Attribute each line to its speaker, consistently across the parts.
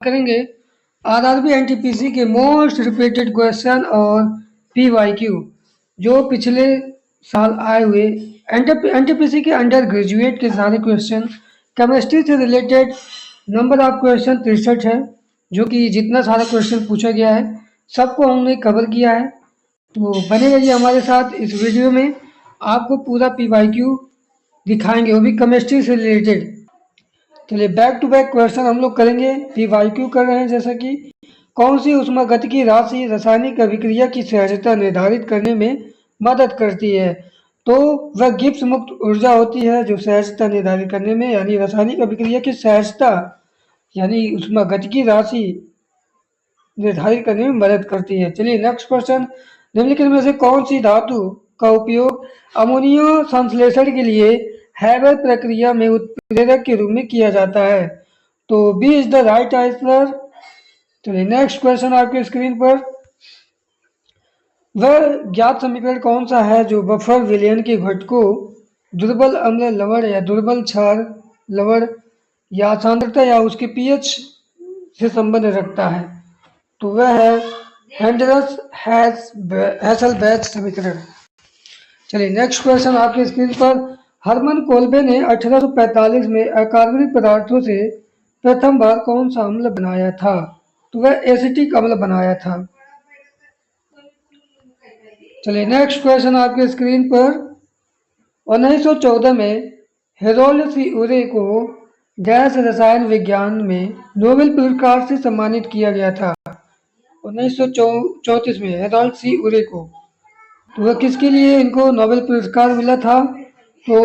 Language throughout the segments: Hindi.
Speaker 1: करेंगे आरआरबी एनटीपीसी के मोस्ट रिपीटेड क्वेश्चन और पीवाईक्यू जो पिछले साल आए हुए एनटीपीसी के अंडर ग्रेजुएट के सारे क्वेश्चन केमिस्ट्री से रिलेटेड नंबर ऑफ क्वेश्चन 63 है, जो कि जितना सारा क्वेश्चन पूछा गया है सबको हमने कवर किया है। तो बने रहिए हमारे साथ इस वीडियो में, आपको पूरा पीवाईक्यू दिखाएंगे, वो भी केमिस्ट्री से रिलेटेड। चलिए बैक टू बैक क्वेश्चन हम लोग करेंगे। पीवाईक्यू कर रहे हैं, जैसा कि कौन सी ऊष्मागतिकी राशि रासायनिक अभिक्रिया की सहजता निर्धारित करने में मदद करती है। तो वह गिब्स मुक्त ऊर्जा होती है जो सहजता निर्धारित करने में, यानी रासायनिक अभिक्रिया की सहजता यानी ऊष्मागतिकी राशि निर्धारित करने में मदद करती है। चलिए नेक्स्ट क्वेश्चन, निम्नलिखित में से कौन सी धातु का उपयोग अमोनिया संश्लेषण के लिए हैबर प्रक्रिया में उत्प्रेरक के रूप में किया जाता है। तो B is the right answer. चलिए नेक्स्ट क्वेश्चन आपके स्क्रीन पर, वह ज्ञात समीकरण कौन सा है जो बफर विलयन के घटकों दुर्बल अम्ल लवण या दुर्बल क्षार लवण या सांद्रता या उसके पीएच से संबंध रखता है। तो वह है हेंड्रस हैसलबैच समीकरण। चलिए नेक्स्ट क्वेश्चन आपके स्क्रीन पर, हरमन कोल्बे ने 1845 में अकार्बनिक पदार्थों से प्रथम बार कौन सा अम्ल बनाया था। तो वह एसिटिक अम्ल बनाया था। चलिए नेक्स्ट क्वेश्चन आपके स्क्रीन पर, 1914 में हेरोल्ड सी उरे को गैस रसायन विज्ञान में नोबेल पुरस्कार से सम्मानित किया गया था। 1934 में हेरोल्ड सी उरे को, तो वह किसके लिए इनको नोबेल पुरस्कार मिला था। तो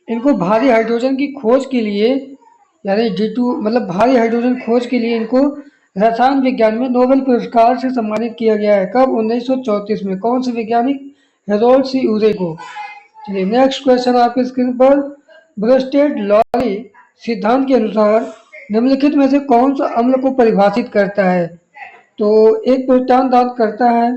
Speaker 1: इनको भारी हाइड्रोजन की खोज के लिए, यानी D2 मतलब भारी हाइड्रोजन खोज के लिए इनको रसायन विज्ञान में नोबेल पुरस्कार से सम्मानित किया गया है। कब? 1934 में। कौन से वैज्ञानिक? हेरोल्ड सी उरे को। चलिए नेक्स्ट क्वेश्चन आपके स्क्रीन पर, ब्रोस्टेड लॉरी सिद्धांत के अनुसार निम्नलिखित में से कौन सा अम्ल को परिभाषित करता है। तो एक प्रोटॉन दान करता है।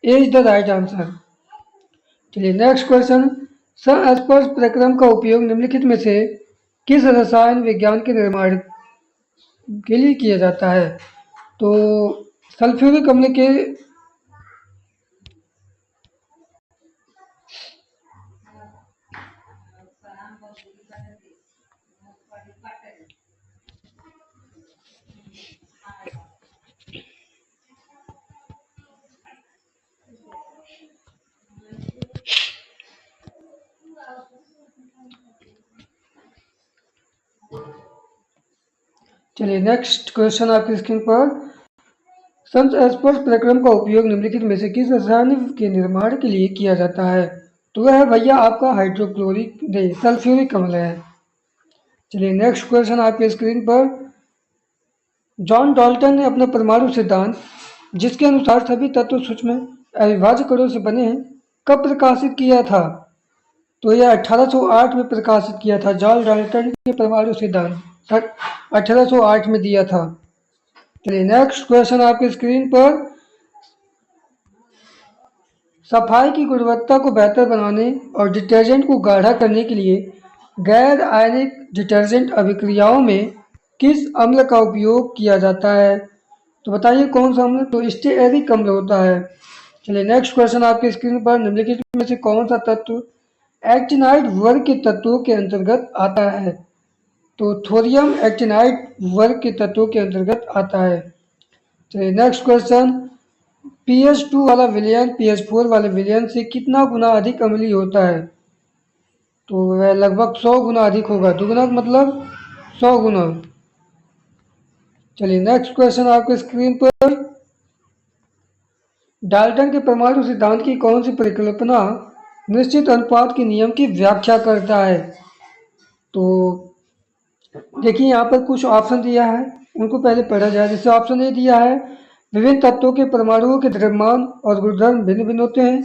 Speaker 1: ए इज द राइट आंसर। चलिए नेक्स्ट क्वेश्चन, संस्पर्श प्रक्रम का उपयोग निम्नलिखित में से किस रसायन विज्ञान के निर्माण के लिए किया जाता है। तो सल्फ्यूरिक अम्ल के चलिए नेक्स्ट क्वेश्चन आपकी स्क्रीन पर, संस्पर्श प्रक्रम का उपयोग निम्नलिखित में से किस रसायन के निर्माण के लिए किया जाता है। तो वह है भैया आपका हाइड्रोक्लोरिक सल्फ्यूरिक अम्ल है। चलिए नेक्स्ट क्वेश्चन आपके स्क्रीन पर, जॉन डाल्टन ने अपना परमाणु सिद्धांत, जिसके अनुसार सभी तत्व सूक्ष्म अविभाज्य कणों से बने हैं, कब प्रकाशित किया था। तो यह 1808 में प्रकाशित किया था। जॉन डाल्टन के परमाणु सिद्धांत 1808 में दिया था। चलिए नेक्स्ट क्वेश्चन आपके स्क्रीन पर, सफाई की गुणवत्ता को बेहतर बनाने और डिटर्जेंट को गाढ़ा करने के लिए गैर आयनिक डिटर्जेंट अभिक्रियाओं में किस अम्ल का उपयोग किया जाता है। तो बताइए कौन सा अम्ल। तो स्टेयरिक अम्ल होता है। चलिए नेक्स्ट क्वेश्चन आपके स्क्रीन पर, निम्नलिखित में से कौन सा तत्व एक्टिनाइड वर्ग के तत्वों के अंतर्गत आता है। तो थोरियम एक्टिनाइड वर्ग के तत्वों के अंतर्गत आता है। चलिए नेक्स्ट क्वेश्चन, pH2 वाला विलयन pH4 वाले विलयन से कितना गुना अधिक अम्लीय होता है। तो वह लगभग 100 गुना अधिक होगा। दुगुना मतलब 100 गुना। चलिए नेक्स्ट क्वेश्चन आपके स्क्रीन पर, डाल्टन के परमाणु सिद्धांत की कौन सी परिकल्पना निश्चित अनुपात के नियम की व्याख्या करता है। तो देखिए यहाँ पर कुछ ऑप्शन दिया है, उनको पहले पढ़ा जाए। जैसे ऑप्शन ए दिया है, विभिन्न तत्वों के परमाणुओं के द्रव्यमान और गुणधर्म भिन्न भिन्न होते हैं।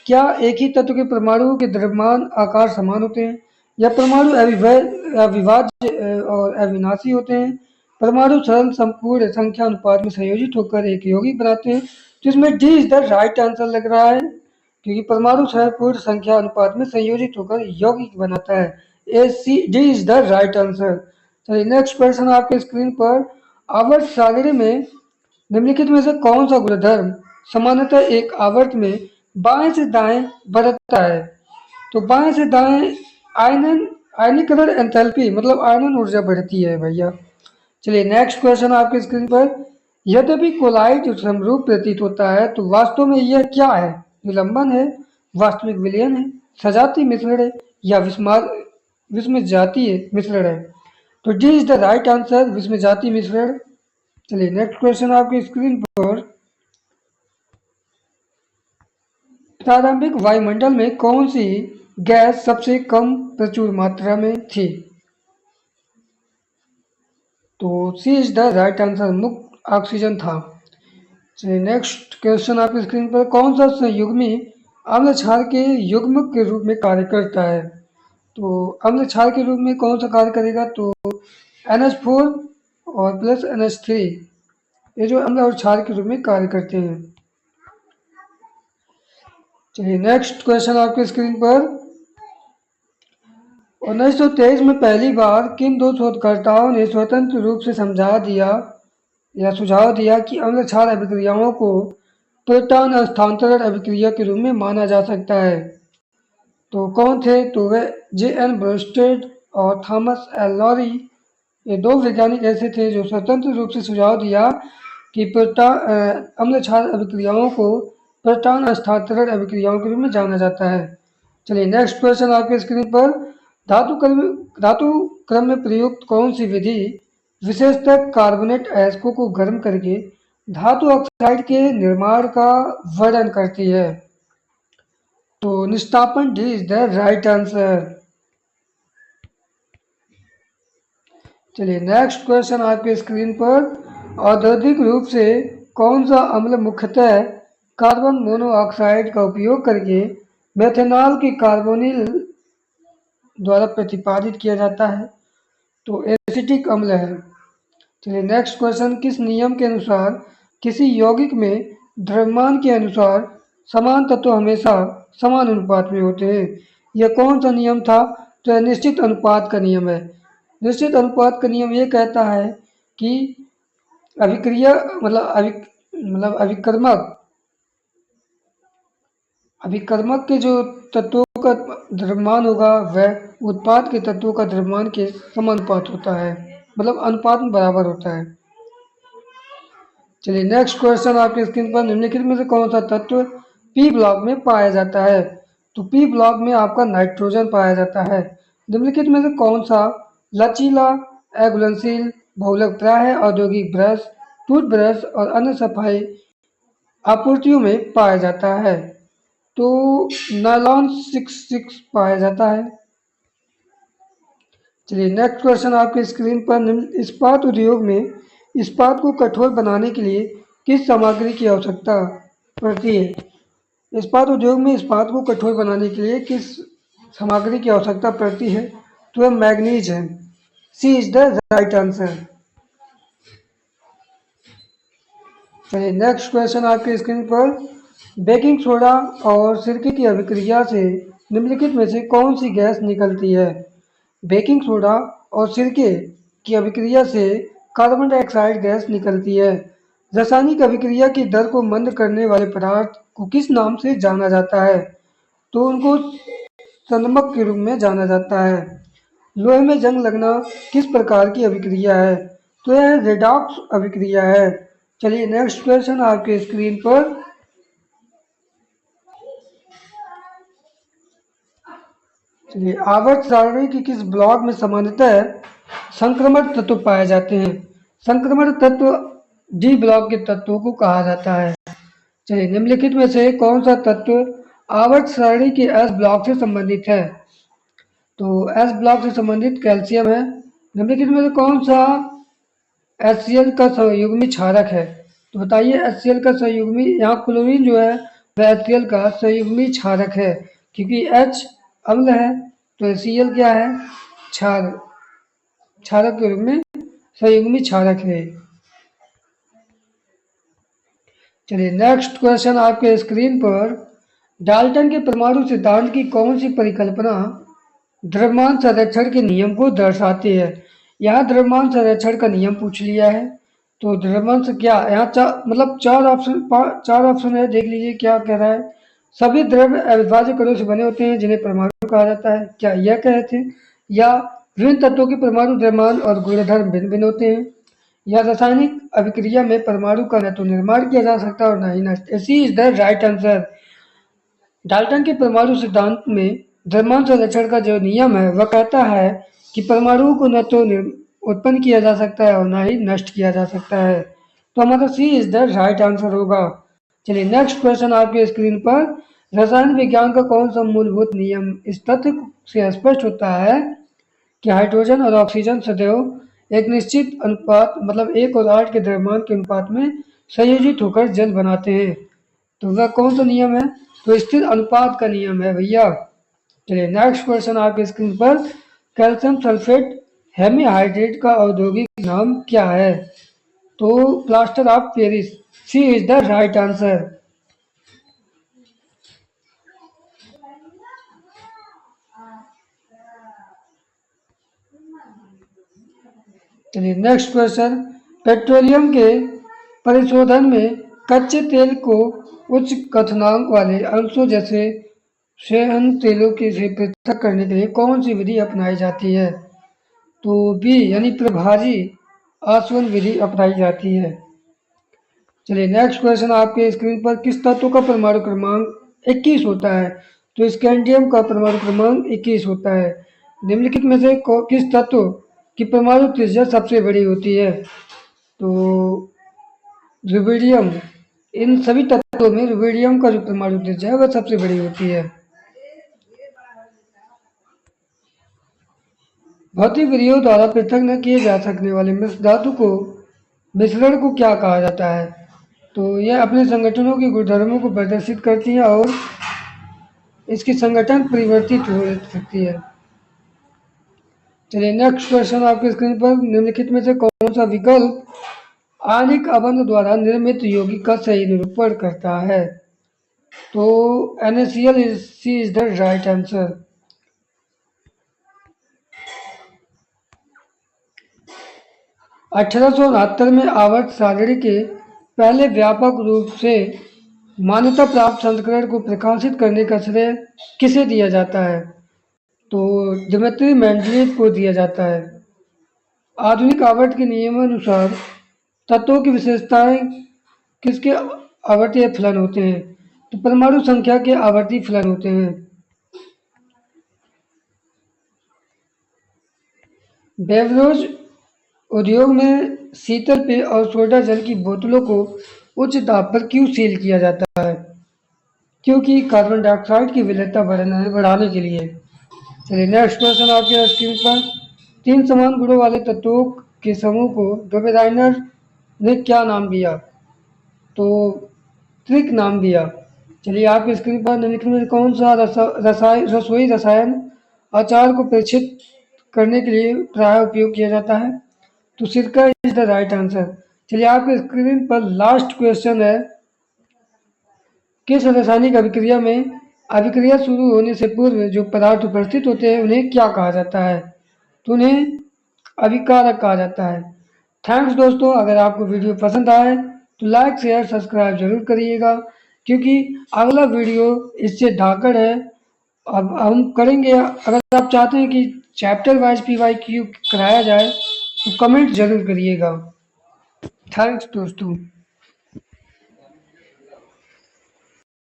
Speaker 1: क्या एक ही तत्व के परमाणुओं के द्रव्यमान आकार समान होते हैं, या परमाणु अविभाज्य और अविनाशी होते हैं। परमाणु सरल संपूर्ण संख्या अनुपात में संयोजित होकर एक यौगिक बनाते हैं। तो इसमें D is the right answer लग रहा है, क्योंकि परमाणु पूर्ण संख्या अनुपात में संयोजित होकर यौगिक बनाता है। D is the right answer. चलिए नेक्स्ट क्वेश्चन आपके स्क्रीन पर, आवर्त सारणी में निम्नलिखित में से कौन सा गुणधर्म सामान्यतः एक आवर्त में बाएं से दाएं बदलता है? तो बाएं से दाएं आयनन आयनीकरण एंथैल्पी मतलब आयनन ऊर्जा बढ़ती है भैया। चलिए नेक्स्ट क्वेश्चन आपके स्क्रीन पर। यद्यपि कोलाइड समरूप प्रतीत होता है तो वास्तव में यह क्या है? निलंबन है, वास्तविक विलयन है, सजातीय मिश्रण है या विस्मय जातीय मिश्रण है? तो D is the right answer, विस्मय जातीय मिश्रण। चलिए नेक्स्ट क्वेश्चन आपकी स्क्रीन पर। प्रारंभिक वायुमंडल में कौन सी गैस सबसे कम प्रचुर मात्रा में थी? तो सी इज द राइट आंसर, मुक्त ऑक्सीजन था। चलिए नेक्स्ट क्वेश्चन आपकी स्क्रीन पर। कौन सा संयुग्मी अम्ल क्षार के युग्मक के रूप में कार्य करता है? तो अम्ल क्षार के रूप में कौन सा कार्य करेगा? तो NH4 और प्लस NH3, ये जो अम्ल और क्षार के रूप में कार्य करते हैं। चलिए नेक्स्ट क्वेश्चन आपके स्क्रीन पर। 1923 में पहली बार किन दो शोधकर्ताओं ने स्वतंत्र रूप से समझा दिया या सुझाव दिया कि अम्ल क्षार अभिक्रियाओं को प्रोटॉन हस्तांतरण अभिक्रिया के रूप में माना जा सकता है? तो कौन थे? तो वे J.N. ब्रोस्टेड और थॉमस एल लॉरी। ये दो वैज्ञानिक ऐसे थे जो स्वतंत्र रूप से सुझाव दिया कि अम्ल क्षार अभिक्रियाओं को प्रोटॉन हस्तांतरण अभिक्रियाओं के रूप में जाना जाता है। चलिए नेक्स्ट क्वेश्चन आपके स्क्रीन पर। धातु क्रम में प्रयुक्त कौन सी विधि विशेषतः कार्बोनेट अयस्कों को गर्म करके धातु ऑक्साइड के निर्माण का वर्णन करती है? तो निष्तापन D is the right answer. चलिए नेक्स्ट क्वेश्चन आपके स्क्रीन पर। औद्योगिक रूप से कौन सा अम्ल मुख्यतः कार्बन मोनोऑक्साइड का उपयोग करके मेथनॉल के कार्बोनिल द्वारा प्रतिपादित किया जाता है? तो एसिटिक अम्ल है। चलिए नेक्स्ट क्वेश्चन। किस नियम के अनुसार किसी यौगिक में द्रव्यमान के अनुसार समान तत्व हमेशा समान अनुपात में होते हैं? यह कौन सा नियम था? तो यह निश्चित अनुपात का नियम है। निश्चित अनुपात का नियम ये कहता है कि अभिक्रिया मतलब अभिकर्मक के जो तत्वों का द्रव्यमान होगा वह उत्पाद के तत्वों का द्रव्यमान के समानुपात होता है, मतलब अनुपात में बराबर होता है। चलिए नेक्स्ट क्वेश्चन आपके स्क्रीन पर। निम्नलिखित में से कौन सा तत्व पी ब्लॉक में पाया जाता है? तो पी ब्लॉक में आपका नाइट्रोजन पाया जाता है। निम्नलिखित में से कौन सा लचीला, अघुलनशील, बहुलक प्राय औद्योगिक ब्रश, टूथब्रश और अन्य सफाई आपूर्तियों में पाया जाता है? तो नायलॉन 66 पाया जाता है। चलिए नेक्स्ट क्वेश्चन आपके स्क्रीन पर। इस्पात उद्योग में इस्पात को कठोर बनाने के लिए किस सामग्री की आवश्यकता पड़ती है? इस्पात उद्योग में इस्पात को कठोर बनाने के लिए किस सामग्री की आवश्यकता पड़ती है? तो वह मैग्नीज है। सी इज द राइट आंसर। चलिए नेक्स्ट क्वेश्चन आपके स्क्रीन पर। बेकिंग सोडा और सिरके की अभिक्रिया से निम्नलिखित में से कौन सी गैस निकलती है? बेकिंग सोडा और सिरके की अभिक्रिया से कार्बन डाइऑक्साइड गैस निकलती है। रासायनिक अभिक्रिया की दर को मंद करने वाले पदार्थ को किस नाम से जाना जाता है? तो उनको संदमक के रूप में जाना जाता है। लोहे में जंग लगना किस प्रकार की अभिक्रिया है? तो यह रेडॉक्स अभिक्रिया है। चलिए नेक्स्ट क्वेश्चन आपके स्क्रीन पर। चलिए आवर्त सारणी की किस ब्लॉक में सामान्यतः संक्रमण तत्व पाए जाते हैं? संक्रमण तत्व डी ब्लॉक के तत्वों को कहा जाता है। चलिए निम्नलिखित में से कौन सा तत्व आवर्त सारणी के एस ब्लॉक से संबंधित है? तो एस ब्लॉक से संबंधित कैल्शियम है। निम्नलिखित में से कौन सा HCl का संयुग्मी क्षारक है? तो बताइए HCl का संयुग्मी, यहाँ क्लोरीन जो है वह HCl का संयुग्मी क्षारक है, क्योंकि H अम्ल है तो HCl क्या है? क्षारक के रूप में संयुग्मी क्षारक है। चलिए नेक्स्ट क्वेश्चन आपके स्क्रीन पर। डाल्टन के परमाणु सिद्धांत की कौन सी परिकल्पना द्रव्यमान संरक्षण के नियम को दर्शाती है? यहाँ द्रव्यमान संरक्षण का नियम पूछ लिया है। तो द्रव्यमान से क्या यहाँ मतलब चार ऑप्शन है, देख लीजिए क्या कह रहा है। सभी द्रव्य अविभाज्य कणों से बने होते हैं जिन्हें परमाणु कहा जाता है, क्या यह कहे थे? या विभिन्न तत्वों के परमाणु द्रव्यमान और गुणधर्म भिन्न भिन्न होते हैं, या रासायनिक अभिक्रिया में परमाणु का न तो निर्माण किया जा सकता और न ही नष्ट। C is the right answer. Dalton के परमाणु सिद्धांत में द्रव्यमान संरक्षण का जो नियम है वह कहता है कि परमाणुओं को न तो उत्पन्न किया जा सकता है और न ही नष्ट किया जा सकता है। तो हमारा सी इज द राइट आंसर होगा। चलिए नेक्स्ट क्वेश्चन आपके स्क्रीन पर। रसायन विज्ञान का कौन सा मूलभूत नियम इस तथ्य से स्पष्ट होता है कि हाइड्रोजन और ऑक्सीजन सदैव एक निश्चित अनुपात मतलब 1 और 8 के द्रव्यमान के अनुपात में संयोजित होकर जल बनाते हैं। तो वह कौन सा नियम है? तो स्थिर अनुपात का नियम है भैया। चलिए नेक्स्ट क्वेश्चन आपके स्क्रीन पर। कैल्शियम सल्फेट हेमीहाइड्रेट का औद्योगिक नाम क्या है? तो plaster of Paris. C is the right answer. चलिए नेक्स्ट क्वेश्चन। पेट्रोलियम के परिशोधन में कच्चे तेल को उच्च क्वथनांक वाले अंशों जैसे शैहन तेलों के से पृथक करने के लिए कौन सी विधि अपनाई जाती है? तो बी यानी प्रभाजी आसवन विधि अपनाई जाती है। चलिए नेक्स्ट क्वेश्चन आपके स्क्रीन पर। किस तत्व का परमाणु क्रमांक 21 होता है? तो स्कैंडियम का परमाणु क्रमांक 21 होता है। निम्नलिखित में से किस तत्व की परमाणु त्रिज्या सबसे बड़ी होती है? तो रुबिडियम। इन सभी तत्वों में रुबिडियम का जो परमाणु त्रिज्या है वह सबसे बड़ी होती है। भौतिक विधियों द्वारा पृथक न किए जा सकने वाले मिश्र धातु को मिश्रण को क्या कहा जाता है? तो यह अपने संगठनों के गुणधर्मों को प्रदर्शित करती है और इसकी संगठन परिवर्तित हो सकती है। चलिए नेक्स्ट क्वेश्चन आपके स्क्रीन पर। निम्नलिखित में से कौन सा विकल्प आणिक अबंध द्वारा निर्मित यौगिक का सही निरूपण करता है? तो NaCl is the right answer. 1869 में आवर्त सारणी के पहले व्यापक रूप से मान्यता प्राप्त संस्करण को प्रकाशित करने का श्रेय किसे दिया जाता है? तो दिमित्री मेंडलीव को दिया जाता है। आधुनिक आवर्त के नियमानुसार तत्वों की विशेषताएं किसके आवर्तीय फलन होते हैं? तो परमाणु संख्या के आवर्ती फलन होते हैं। बेवरेज उद्योग में शीतल पेय और सोडा जल की बोतलों को उच्च ताप पर क्यों सील किया जाता है? क्योंकि कार्बन डाइऑक्साइड की विलेयता बढ़ाने के लिए। चलिए नेक्स्ट क्वेश्चन आपके स्क्रीन पर। 3 समान गुणों वाले तत्वों के समूह को डोबेराइनर ने क्या नाम दिया? तो त्रिक नाम दिया। चलिए आपकी स्क्रीन पर निम्नलिखित में कौन सा रसोई रसायन अचार को प्रेक्षित करने के लिए प्राय उपयोग किया जाता है? तो सिरका इज द राइट आंसर। चलिए आपके स्क्रीन पर लास्ट क्वेश्चन है। किस रासायनिक अभिक्रिया में अभिक्रिया शुरू होने से पूर्व जो पदार्थ उपस्थित होते हैं उन्हें क्या कहा जाता है? तो उन्हें अभिकारक कहा जाता है। थैंक्स दोस्तों। अगर आपको वीडियो पसंद आए तो लाइक शेयर सब्सक्राइब जरूर करिएगा, क्योंकि अगला वीडियो इससे ढाकड़ है। अब हम करेंगे। अगर आप चाहते हैं कि चैप्टर वाइज PYQ कराया जाए तो कमेंट जरूर करिएगा। थैंक्स दोस्तों।